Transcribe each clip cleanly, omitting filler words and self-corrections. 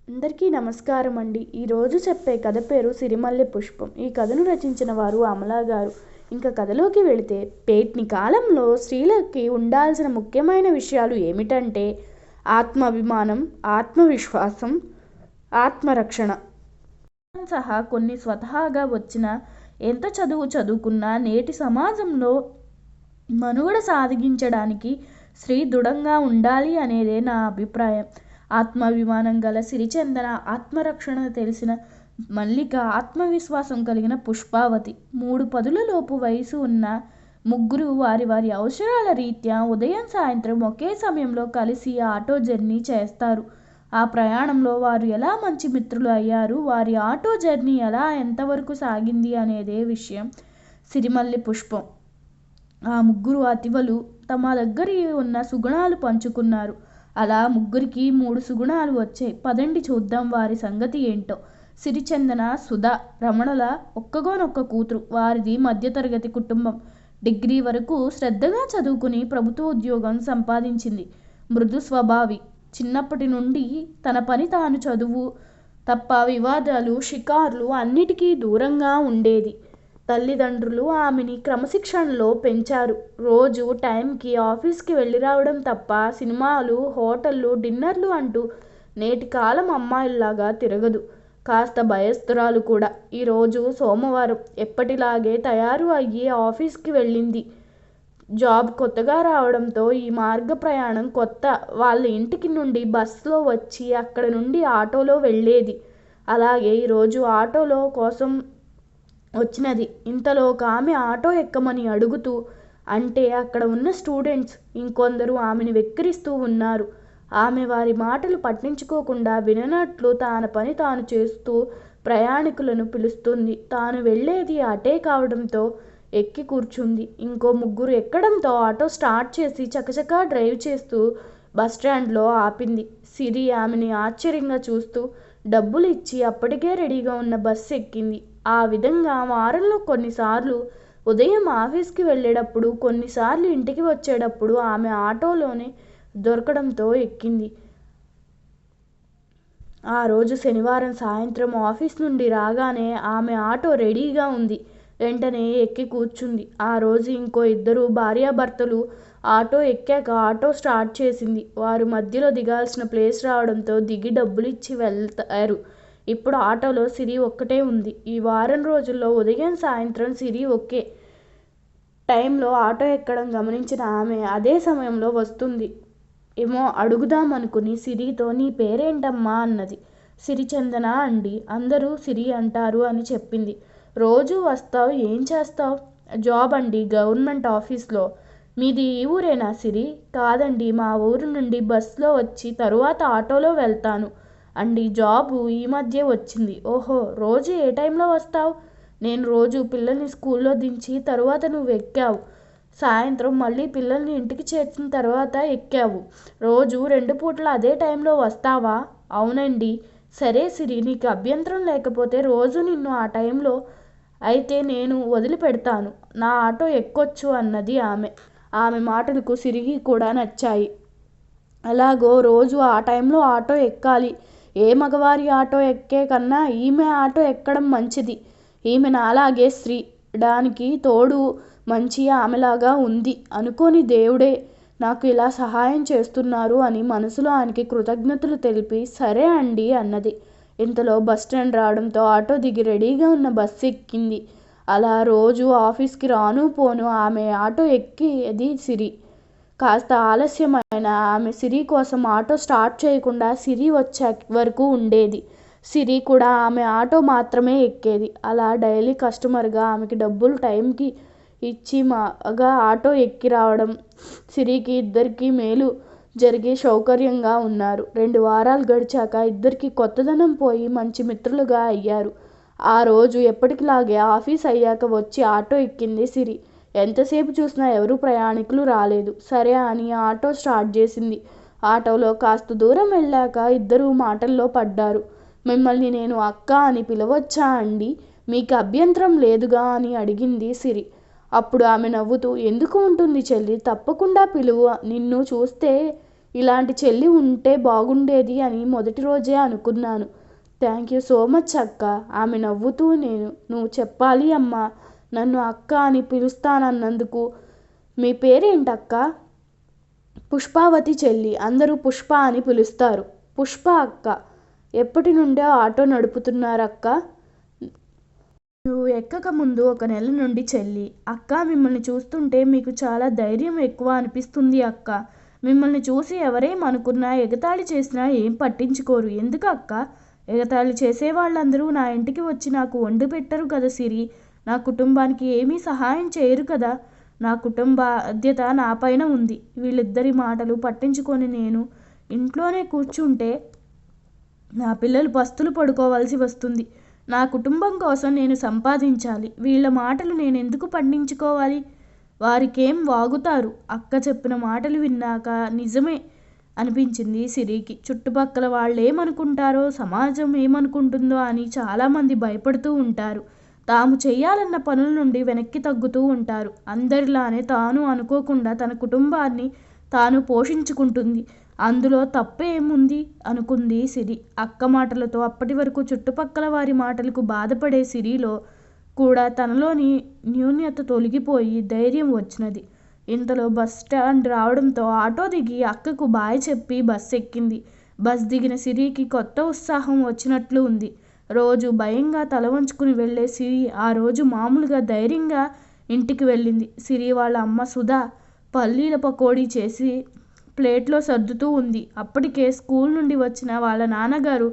అందరికీ నమస్కారం అండి. ఈరోజు చెప్పే కథ పేరు సిరిమల్లె పుష్పం. ఈ కథను రచించిన వారు అమలా గారు. ఇంకా కథలోకి వెళితే, పేట్ని కాలంలో స్త్రీలకి ఉండాల్సిన ముఖ్యమైన విషయాలు ఏమిటంటే ఆత్మాభిమానం, ఆత్మవిశ్వాసం, ఆత్మరక్షణ సహా కొన్ని స్వతహాగా వచ్చిన ఎంత చదువుకున్నా నేటి సమాజంలో మనుగడ సాగించడానికి స్త్రీ దృఢంగా ఉండాలి అనేదే నా అభిప్రాయం. ఆత్మాభిమానం గల సిరిచందన, ఆత్మరక్షణ తెలిసిన మల్లిక, ఆత్మవిశ్వాసం కలిగిన పుష్పావతి. 3 పదులలోపు వయసు ఉన్న ముగ్గురు వారి వారి అవసరాల రీత్యా ఉదయం సాయంత్రం ఒకే సమయంలో కలిసి ఆటో జర్నీ చేస్తారు. ఆ ప్రయాణంలో వారు ఎలా మంచి మిత్రులు అయ్యారు, వారి ఆటో జర్నీ ఎలా ఎంతవరకు సాగింది అనేదే విషయం. సిరిమల్లె పుష్పం. ఆ ముగ్గురు అతివలు తమ దగ్గర ఉన్న సుగుణాలు పంచుకున్నారు. అలా ముగ్గురికి 3 సుగుణాలు వచ్చాయి. పదండి చూద్దాం వారి సంగతి ఏంటో. సిరిచందన, సుధా, రమణల ఒక్కగానొక్క కూతురు. వారిది మధ్యతరగతి కుటుంబం. డిగ్రీ వరకు శ్రద్ధగా చదువుకుని ప్రభుత్వ ఉద్యోగం సంపాదించింది. మృదు స్వభావి. చిన్నప్పటి నుండి తన పని తాను, చదువు తప్ప వివాదాలు, షికార్లు అన్నిటికీ దూరంగా ఉండేది. తల్లిదండ్రులు ఆమెని క్రమశిక్షణలో పెంచారు. రోజు టైంకి ఆఫీస్కి వెళ్ళి రావడం తప్ప సినిమాలు, హోటళ్ళు, డిన్నర్లు అంటూ నేటి కాలం అమ్మాయిల్లాగా తిరగదు. కాస్త భయస్తురాలు కూడా. ఈరోజు సోమవారం. ఎప్పటిలాగే తయారు అయ్యి ఆఫీస్కి వెళ్ళింది. జాబ్ కొత్తగా రావడంతో ఈ మార్గ ప్రయాణం కొత్త. వాళ్ళ ఇంటికి నుండి బస్సులో వచ్చి అక్కడ నుండి ఆటోలో వెళ్ళేది. అలాగే ఈరోజు ఆటోలో కోసం వచ్చినది. ఇంతలో ఒక ఆమె ఆటో ఎక్కమని అడుగుతూ అంటే అక్కడ ఉన్న స్టూడెంట్స్ ఇంకొందరు ఆమెను వెక్కిరిస్తూ ఉన్నారు. ఆమె వారి మాటలు పట్టించుకోకుండా విననట్లు తన పని తాను చేస్తూ ప్రయాణికులను పిలుస్తుంది. తాను వెళ్ళేది అటే కావడంతో ఎక్కి కూర్చుంది. ఇంకో ముగ్గురు ఎక్కడంతో ఆటో స్టార్ట్ చేసి చకచకా డ్రైవ్ చేస్తూ బస్టాండ్లో ఆపింది. సిరి ఆమెని ఆశ్చర్యంగా చూస్తూ డబ్బులు ఇచ్చి అప్పటికే రెడీగా ఉన్న బస్సు ఎక్కింది. ఆ విధంగా వారంలో కొన్నిసార్లు ఉదయం ఆఫీస్కి వెళ్ళేటప్పుడు, కొన్నిసార్లు ఇంటికి వచ్చేటప్పుడు ఆమె ఆటోలోనే దొరకడంతో ఎక్కింది. ఆ రోజు శనివారం సాయంత్రం ఆఫీస్ నుండి రాగానే ఆమె ఆటో రెడీగా ఉంది. వెంటనే ఎక్కి కూర్చుంది. ఆ రోజు ఇంకో 2 భార్యాభర్తలు ఆటో ఎక్కాక ఆటో స్టార్ట్ చేసింది. వారు మధ్యలో దిగాల్సిన ప్లేస్ రావడంతో దిగి డబ్బులిచ్చి వెళ్తారు. ఇప్పుడు ఆటోలో సిరి ఒక్కటే ఉంది. ఈ వారం రోజుల్లో ఉదయం సాయంత్రం సిరి ఒకే టైంలో ఆటో ఎక్కడం గమనించిన ఆమె అదే సమయంలో వస్తుంది ఏమో అడుగుదామనుకుని సిరితో నీ పేరేంటమ్మా అన్నది. సిరిచందన అండి. అందరూ సిరి అంటారు అని చెప్పింది. రోజు వస్తావు, ఏం చేస్తావు? జాబ్ అండి, గవర్నమెంట్ ఆఫీస్లో. మీది ఈ ఊరేనా సిరి? కాదండి, మా ఊరు నుండి బస్సులో వచ్చి తరువాత ఆటోలో వెళ్తాను అండి. జాబు ఈ మధ్య వచ్చింది. ఓహో, రోజు ఏ టైంలో వస్తావు? నేను రోజు పిల్లల్ని స్కూల్లో దించి తరువాత నువ్వు ఎక్కావు. సాయంత్రం మళ్ళీ పిల్లల్ని ఇంటికి చేర్చిన తర్వాత ఎక్కావు. రోజు 2 పూట్ల అదే టైంలో వస్తావా? అవునండి. సరే సిరి, నీకు అభ్యంతరం లేకపోతే రోజు నిన్ను ఆ టైంలో అయితే నేను వదిలిపెడతాను. నా ఆటో ఎక్కొచ్చు అన్నది ఆమె. ఆమె మాటలకు సిరికి కూడా నచ్చాయి. అలాగో రోజు ఆ టైంలో ఆటో ఎక్కాలి. ఏ మగవారి ఆటో ఎక్కే కన్నా ఈమె ఆటో ఎక్కడం మంచిది. ఈమె నాలాగే స్త్రీ. దానికి తోడు మంచి ఆమెలాగా ఉంది అనుకోని దేవుడే నాకు ఇలా సహాయం చేస్తున్నారు అని మనసులో ఆయనకి కృతజ్ఞతలు తెలిపి సరే అండి అన్నది. ఇంతలో బస్టాండ్ రావడంతో ఆటో దిగి రెడీగా ఉన్న బస్సు ఎక్కింది. అలా రోజు ఆఫీస్కి రాను పోను ఆమె ఆటో ఎక్కేది సిరి. కాస్త ఆలస్యమైన ఆమె సిరి కోసం ఆటో స్టార్ట్ చేయకుండా సిరి వచ్చే వరకు ఉండేది. సిరి కూడా ఆమె ఆటో మాత్రమే ఎక్కేది. అలా డైలీ కస్టమర్గా ఆమెకి డబ్బులు టైంకి ఇచ్చి మగా ఆటో ఎక్కి రావడం సిరికి ఇద్దరికీ మేలు జరిగే సౌకర్యంగా ఉన్నారు. 2 వారాలు గడిచాక ఇద్దరికి కొత్తదనం పోయి మంచి మిత్రులుగా అయ్యారు. ఆ రోజు ఎప్పటికిలాగే ఆఫీస్ అయ్యాక వచ్చి ఆటో ఎక్కింది సిరి. ఎంతసేపు చూసినా ఎవరు ప్రయాణికులు రాలేదు. సరే అని ఆటో స్టార్ట్ చేసింది. ఆటోలో కాస్త దూరం వెళ్ళాక ఇద్దరు మాటల్లో పడ్డారు. మిమ్మల్ని నేను అక్క అని పిలవచ్చా అండి? మీకు అభ్యంతరం లేదుగా అని అడిగింది సిరి. అప్పుడు ఆమె నవ్వుతూ ఎందుకు ఉంటుంది చెల్లి, తప్పకుండా పిలువు. నిన్ను చూస్తే ఇలాంటి చెల్లి ఉంటే బాగుండేది అని మొదటి రోజే అనుకున్నాను. థ్యాంక్ యూ సో మచ్ అక్క. ఆమె నవ్వుతూ నువ్వు చెప్పాలి అమ్మా, నన్ను అక్క అని పిలుస్తానన్నందుకు. మీ పేరేంటక్క? పుష్పావతి చెల్లి. అందరూ పుష్ప అని పిలుస్తారు. పుష్ప అక్క. ఎప్పటి నుండే ఆటో నడుపుతున్నారక్క? నువ్వు ఎక్కక ముందు 1 నెల నుండి చెల్లి. అక్క, మిమ్మల్ని చూస్తుంటే మీకు చాలా ధైర్యం ఎక్కువ అనిపిస్తుంది అక్క. మిమ్మల్ని చూసి ఎవరేమనుకున్నా, ఎగతాళి చేసినా ఏం పట్టించుకోరు. ఎందుకు అక్క? ఎగతాళి చేసేవాళ్ళందరూ నా ఇంటికి వచ్చి నాకు వండి పెట్టరు కదా సిరి. నా కుటుంబానికి ఏమీ సహాయం చేయరు కదా. నా కుటుంబ బాధ్యత నా పైన ఉంది. వీళ్ళిద్దరి మాటలు పట్టించుకొని నేను ఇంట్లోనే కూర్చుంటే నా పిల్లలు పస్తులు పడుకోవాల్సి వస్తుంది. నా కుటుంబం కోసం నేను సంపాదించాలి. వీళ్ళ మాటలు నేను ఎందుకు పట్టించుకోవాలి? వారికేం వాగుతారు? అక్క చెప్పిన మాటలు విన్నాక నిజమే అనిపించింది సిరికి. చుట్టుపక్కల వాళ్ళేమనుకుంటారో, సమాజం ఏమనుకుంటుందో అని చాలామంది భయపడుతూ ఉంటారు. తాము చెయ్యాలన్న పనుల నుండి వెనక్కి తగ్గుతూ ఉంటారు. అందరిలానే తాను అనుకోకుండా తన కుటుంబాన్ని తాను పోషించుకుంటుంది. అందులో తప్పేముంది అనుకుంది సిరి. అక్క మాటలతో అప్పటి వరకు చుట్టుపక్కల వారి మాటలకు బాధపడే సిరిలో కూడా తనలోని న్యూన్యత తొలగిపోయి ధైర్యం వచ్చినది. ఇంతలో బస్ స్టాండ్ రావడంతో ఆటో దిగి అక్కకు బాయ్ చెప్పి బస్ ఎక్కింది. బస్ దిగిన సిరికి కొత్త ఉత్సాహం వచ్చినట్లు ఉంది. రోజు భయంగా తల వంచుకుని వెళ్లే సిరి ఆ రోజు మామూలుగా ధైర్యంగా ఇంటికి వెళ్ళింది. సిరి వాళ్ళ అమ్మ సుధా పల్లీల పకోడీ చేసి ప్లేట్లో సర్దుతూ ఉంది. అప్పటికే స్కూల్ నుండి వచ్చిన వాళ్ళ నాన్నగారు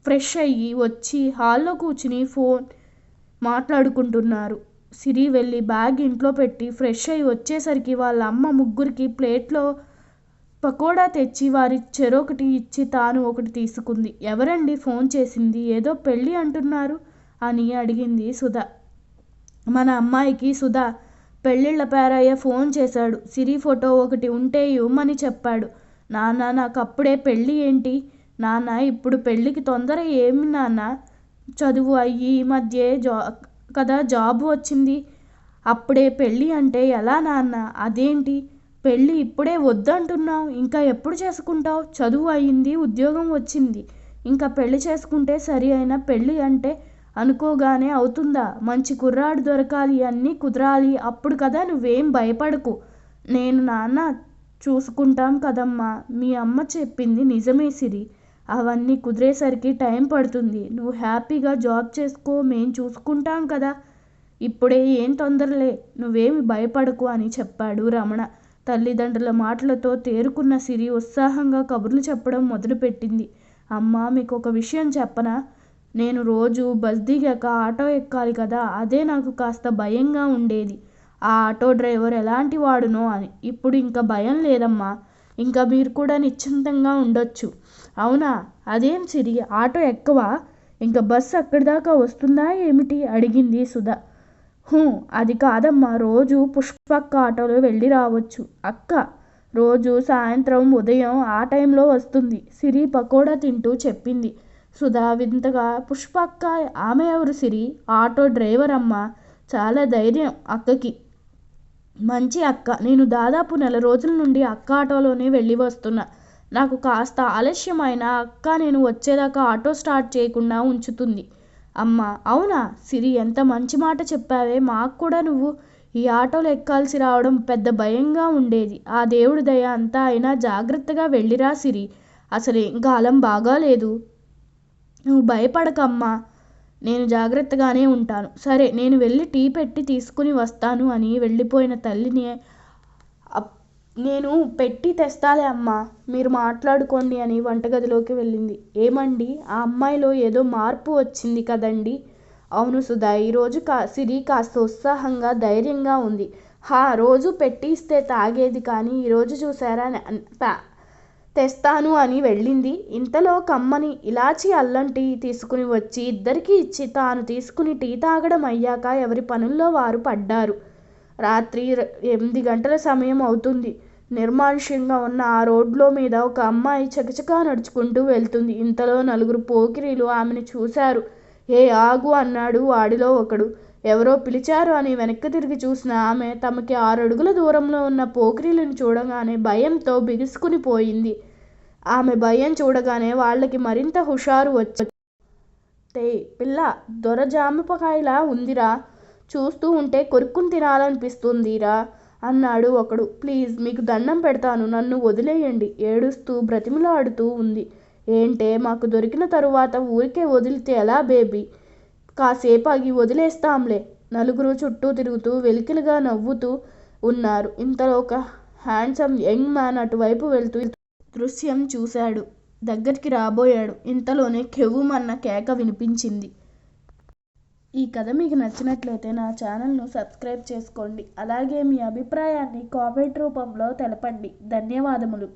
ఫ్రెష్ అయ్యి వచ్చి హాల్లో కూర్చుని ఫోన్ మాట్లాడుకుంటున్నారు. సిరి వెళ్ళి బ్యాగ్ ఇంట్లో పెట్టి ఫ్రెష్ అయ్యి వచ్చేసరికి వాళ్ళ అమ్మ ముగ్గురికి ప్లేట్లో పకోడా తెచ్చి వారి చెరొకటి ఇచ్చి తాను ఒకటి తీసుకుంది. ఎవరండి ఫోన్ చేసింది? ఏదో పెళ్ళి అంటున్నారు అని అడిగింది సుధా. మన అమ్మాయికి సుధా పెళ్ళిళ్ళ పేరయ్య ఫోన్ చేశాడు. సిరి ఫోటో ఒకటి ఉంటే ఇవ్వమని చెప్పాడు. నాన్న, నాకు అప్పుడే పెళ్ళి ఏంటి నాన్న? ఇప్పుడు పెళ్ళికి తొందర ఏమి నాన్న? చదువు అయ్యి ఈ మధ్య కదా జాబ్ వచ్చింది. అప్పుడే పెళ్ళి అంటే ఎలా నాన్న? అదేంటి పెళ్ళి ఇప్పుడే వద్దంటున్నావు? ఇంకా ఎప్పుడు చేసుకుంటావు? చదువు అయ్యింది, ఉద్యోగం వచ్చింది, ఇంకా పెళ్ళి చేసుకుంటే సరి అయిన పెళ్ళి అంటే అనుకోగానే అవుతుందా? మంచి కుర్రాడు దొరకాలి, అన్నీ కుదరాలి. అప్పుడు కదా. నువ్వేం భయపడకు. నేను నాన్న చూసుకుంటాం కదమ్మా. మీ అమ్మ చెప్పింది నిజమే సిరి. అవన్నీ కుదిరేసరికి టైం పడుతుంది. నువ్వు హ్యాపీగా జాబ్ చేసుకో, మేం చూసుకుంటాం కదా. ఇప్పుడే ఏం తొందరలే, నువ్వేమి భయపడకు అని చెప్పాడు రమణ. తల్లిదండ్రుల మాటలతో తేరుకున్న సిరి ఉత్సాహంగా కబుర్లు చెప్పడం మొదలుపెట్టింది. అమ్మా, మీకు ఒక విషయం చెప్పనా? నేను రోజు బస్ దిగాక ఆటో ఎక్కాలి కదా, అదే నాకు కాస్త భయంగా ఉండేది. ఆ ఆటో డ్రైవర్ ఎలాంటి వాడునో అని. ఇప్పుడు ఇంకా భయం లేదమ్మా. ఇంకా మీరు కూడా నిశ్చింతంగా ఉండొచ్చు. అవునా? అదేం సిరి, ఆటో ఎక్కవా? ఇంకా బస్సు అక్కడి దాకా వస్తుందా ఏమిటి? అడిగింది సుధా. అది కాదమ్మా, రోజు పుష్పక్క ఆటోలో వెళ్ళి రావచ్చు. అక్క రోజు సాయంత్రం ఉదయం ఆ టైంలో వస్తుంది. సిరి పకోడా తింటూ చెప్పింది. సుధా వింతగా, పుష్పక్క ఆమె ఎవరు సిరి? ఆటో డ్రైవర్ అమ్మ. చాలా ధైర్యం అక్కకి. మంచి అక్క. నేను దాదాపు 1 నెల రోజుల నుండి అక్క ఆటోలోనే వెళ్ళి వస్తున్నా. నాకు కాస్త ఆలస్యమైన అక్క నేను వచ్చేదాకా ఆటో స్టార్ట్ చేయకుండా ఉంచుతుంది. అమ్మ. అవునా సిరి, ఎంత మంచి మాట చెప్పావే. మాకు కూడా నువ్వు ఈ ఆటోలో ఎక్కాల్సి రావడం పెద్ద భయంగా ఉండేది. ఆ దేవుడి దయ అంతా అయినా జాగ్రత్తగా వెళ్ళిరా సిరి. అసలేం కాలం బాగాలేదు. నువ్వు భయపడకమ్మా, నేను జాగ్రత్తగానే ఉంటాను. సరే, నేను వెళ్ళి టీ పెట్టి తీసుకుని వస్తాను అని వెళ్ళిపోయిన తల్లిని నేను పెట్టి తెస్తాలే అమ్మా, మీరు మాట్లాడుకోండి అని వంటగదిలోకి వెళ్ళింది. ఏమండి, ఆ అమ్మాయిలో ఏదో మార్పు వచ్చింది కదండి? అవును సుధా, ఈరోజు సిరి కాస్త ఉత్సాహంగా ధైర్యంగా ఉంది. రోజు పెట్టి ఇస్తే తాగేది, కానీ ఈరోజు చూసారా తెస్తాను అని వెళ్ళింది. ఇంతలో కమ్మని ఇలాచి అల్లం టీ తీసుకుని వచ్చి ఇద్దరికీ ఇచ్చి తాను తీసుకుని టీ తాగడం అయ్యాక ఎవరి పనుల్లో వారు పడ్డారు. రాత్రి 8 గంటల సమయం అవుతుంది. నిర్మానుష్యంగా ఉన్న ఆ రోడ్లో మీద ఒక అమ్మాయి చకచకా నడుచుకుంటూ వెళ్తుంది. ఇంతలో 4 పోకిరీలు ఆమెను చూశారు. ఏ ఆగు అన్నాడు వాడిలో ఒకడు. ఎవరో పిలిచారు అని వెనక్కి తిరిగి చూసిన ఆమె తమకి 6 అడుగుల దూరంలో ఉన్న పోకిరీలను చూడగానే భయంతో బిగుసుకుని పోయింది. ఆమె భయం చూడగానే వాళ్ళకి మరింత హుషారు తే పిల్ల దొర జామకాయలా ఉందిరా, చూస్తూ ఉంటే కొరుక్కుని తినాలనిపిస్తుందిరా అన్నాడు ఒకడు. ప్లీజ్ మీకు దండం పెడతాను, నన్ను వదిలేయండి ఏడుస్తూ బ్రతిమిలాడుతూ ఉంది. ఏంటే మాకు దొరికిన తరువాత ఊరికే వదిలితే ఎలా బేబీ, కాసేపు ఆగి వదిలేస్తాంలే. నలుగురు చుట్టూ తిరుగుతూ వెలికిలుగా నవ్వుతూ ఉన్నారు. ఇంతలో ఒక హ్యాండ్సమ్ యంగ్ మ్యాన్ అటువైపు వెళ్తూ దృశ్యం చూశాడు. దగ్గరికి రాబోయాడు. ఇంతలోనే కెవ్వుమన్న కేక వినిపించింది. ఈ కథ మీకు నచ్చినట్లయితే నా ఛానల్ను సబ్స్క్రైబ్ చేసుకోండి. అలాగే మీ అభిప్రాయాన్ని కామెంట్ రూపంలో తెలపండి. ధన్యవాదములు.